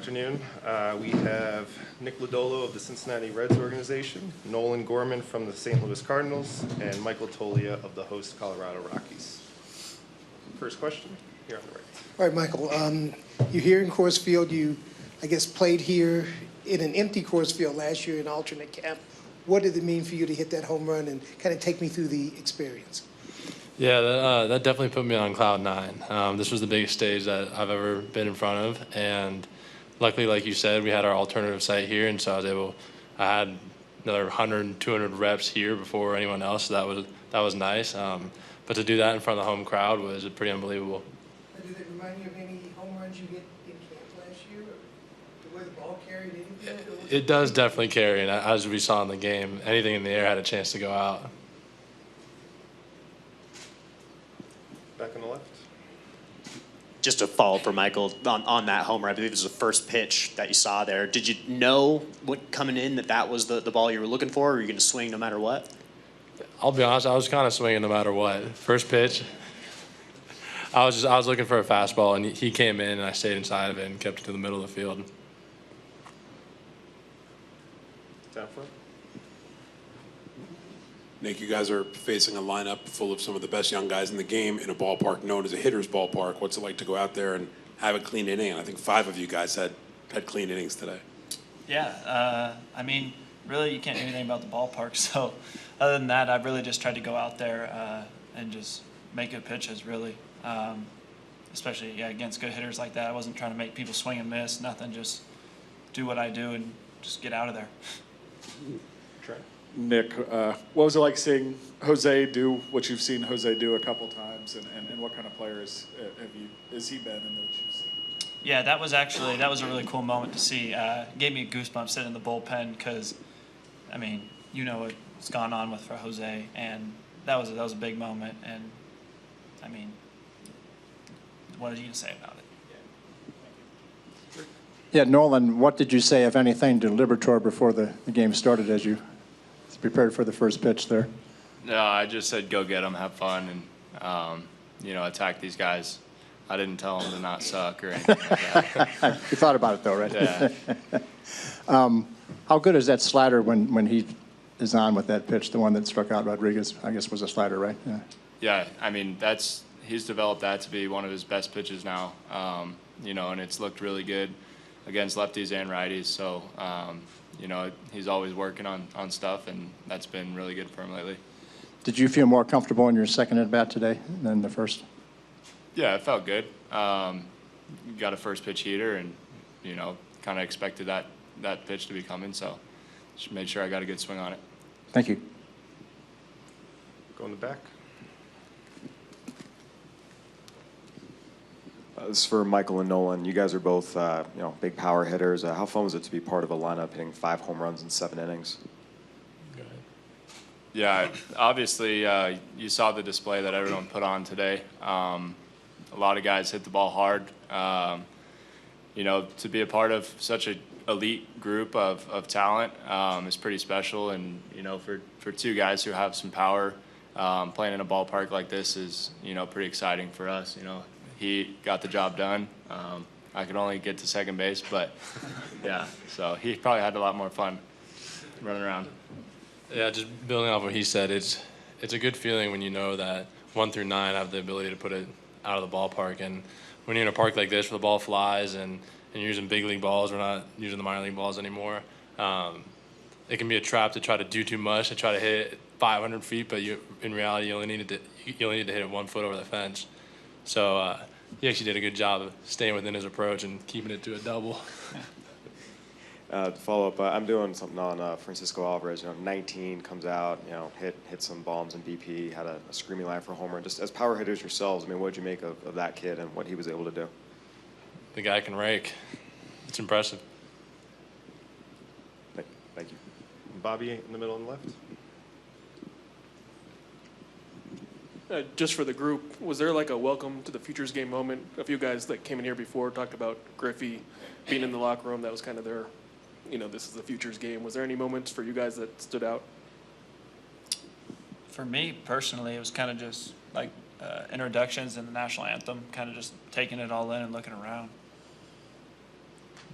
afternoon. We have Nick Lodolo of the Cincinnati Reds organization, Nolan Gorman from the St. Louis Cardinals, and Michael Toglia of the host Colorado Rockies. First question, here on the right. All right, Michael, you're here in Coors Field. You, I guess, played here in an empty Coors Field last year in alternate cap. What did it mean for you to hit that home run, and kind of take me through the experience? Yeah, that definitely put me on cloud nine. This was the biggest stage that I've ever been in front of, and luckily, like you said, we had our alternative site here, and so I had another 100, 200 reps here before anyone else, so that was nice. But to do that in front of the home crowd was pretty unbelievable. Did it remind you of any home runs you hit in camp last year, or the way the ball carried anything? It does definitely carry, and as we saw in the game, anything in the air had a chance to go out. Back on the left. Just a follow-up for Michael on that homer. I believe it was the first pitch that you saw there. Did you know coming in that was the ball you were looking for, or were you going to swing no matter what? I'll be honest, I was kind of swinging no matter what. First pitch, I was looking for a fastball, and he came in, and I stayed inside of it and kept it to the middle of the field. Down front. Nick, you guys are facing a lineup full of some of the best young guys in the game in a ballpark known as a hitter's ballpark. What's it like to go out there and have a clean inning? And I think 5 of you guys had clean innings today. Yeah, I mean, really, you can't do anything about the ballpark. So, other than that, I've really just tried to go out there and just make good pitches, really. Especially against good hitters like that. I wasn't trying to make people swing and miss, nothing. Just do what I do and just get out of there. Trent. Nick, what was it like seeing Jose do what you've seen Jose do a couple times, and what kind of players has he been in those you've seen? Yeah, that was a really cool moment to see. Gave me goosebumps sitting in the bullpen because, I mean, you know what's gone on for Jose, and that was a big moment. And I mean, what are you gonna say about it? Yeah, Nolan, what did you say, if anything, to Liberatore before the game started as you prepared for the first pitch there? No, I just said go get them, have fun, and attack these guys. I didn't tell them to not suck or anything like that. You thought about it though, right? Yeah. How good is that slider when he is on with that pitch, the one that struck out Rodriguez, I guess was a slider, right? Yeah, I mean, he's developed that to be one of his best pitches now, and it's looked really good against lefties and righties, so he's always working on stuff, and that's been really good for him lately. Did you feel more comfortable in your second at-bat today than the first? Yeah, it felt good. Got a first pitch heater, and, kind of expected that pitch to be coming, so just made sure I got a good swing on it. Thank you. Go in the back. This is for Michael and Nolan. You guys are both, big power hitters. How fun was it to be part of a lineup hitting 5 home runs in 7 innings? Go ahead. Yeah, obviously you saw the display that everyone put on today. A lot of guys hit the ball hard. To be a part of such an elite group of talent is pretty special. And, for 2 guys who have some power, playing in a ballpark like this is, pretty exciting for us, He got the job done. I could only get to second base, but yeah, so he probably had a lot more fun running around. Yeah, just building off what he said, it's a good feeling when you know that 1 through 9 have the ability to put it out of the ballpark. And when you're in a park like this where the ball flies and you're using big league balls, we're not using the minor league balls anymore, it can be a trap to try to do too much, to try to hit it 500 feet, but in reality you only need to hit it 1 foot over the fence. So he actually did a good job of staying within his approach and keeping it to a double. To follow up, I'm doing something on Francisco Alvarez. 19 comes out, hit some bombs in BP, had a screaming line for a homer. Just as power hitters yourselves, what did you make of that kid and what he was able to do? The guy can rake. It's impressive. Thank you. Bobby in the middle and left. Just for the group, was there like a welcome to the Futures game moment? A few guys that came in here before talked about Griffey being in the locker room. That was kind of their, this is the Futures game. Was there any moments for you guys that stood out? For me personally, it was kind of just like introductions and the national anthem, kind of just taking it all in and looking around.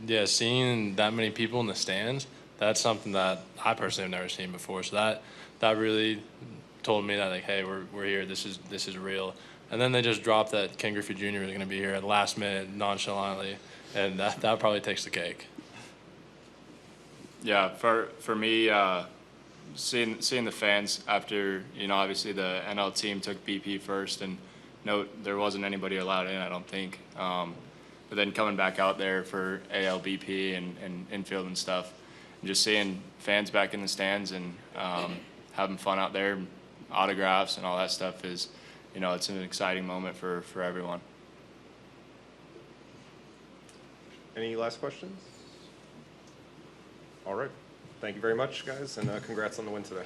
Yeah, seeing that many people in the stands, that's something that I personally have never seen before. So that really told me that, like, hey, we're here. This is real. And then they just dropped that Ken Griffey Jr. was going to be here at the last minute nonchalantly, and that probably takes the cake. Yeah, for me, seeing the fans after, obviously the NL team took BP first, and no, there wasn't anybody allowed in, I don't think. But then coming back out there for AL BP and infield and stuff, and just seeing fans back in the stands and having fun out there, autographs and all that stuff is, it's an exciting moment for everyone. Any last questions? All right. Thank you very much, guys, and congrats on the win today.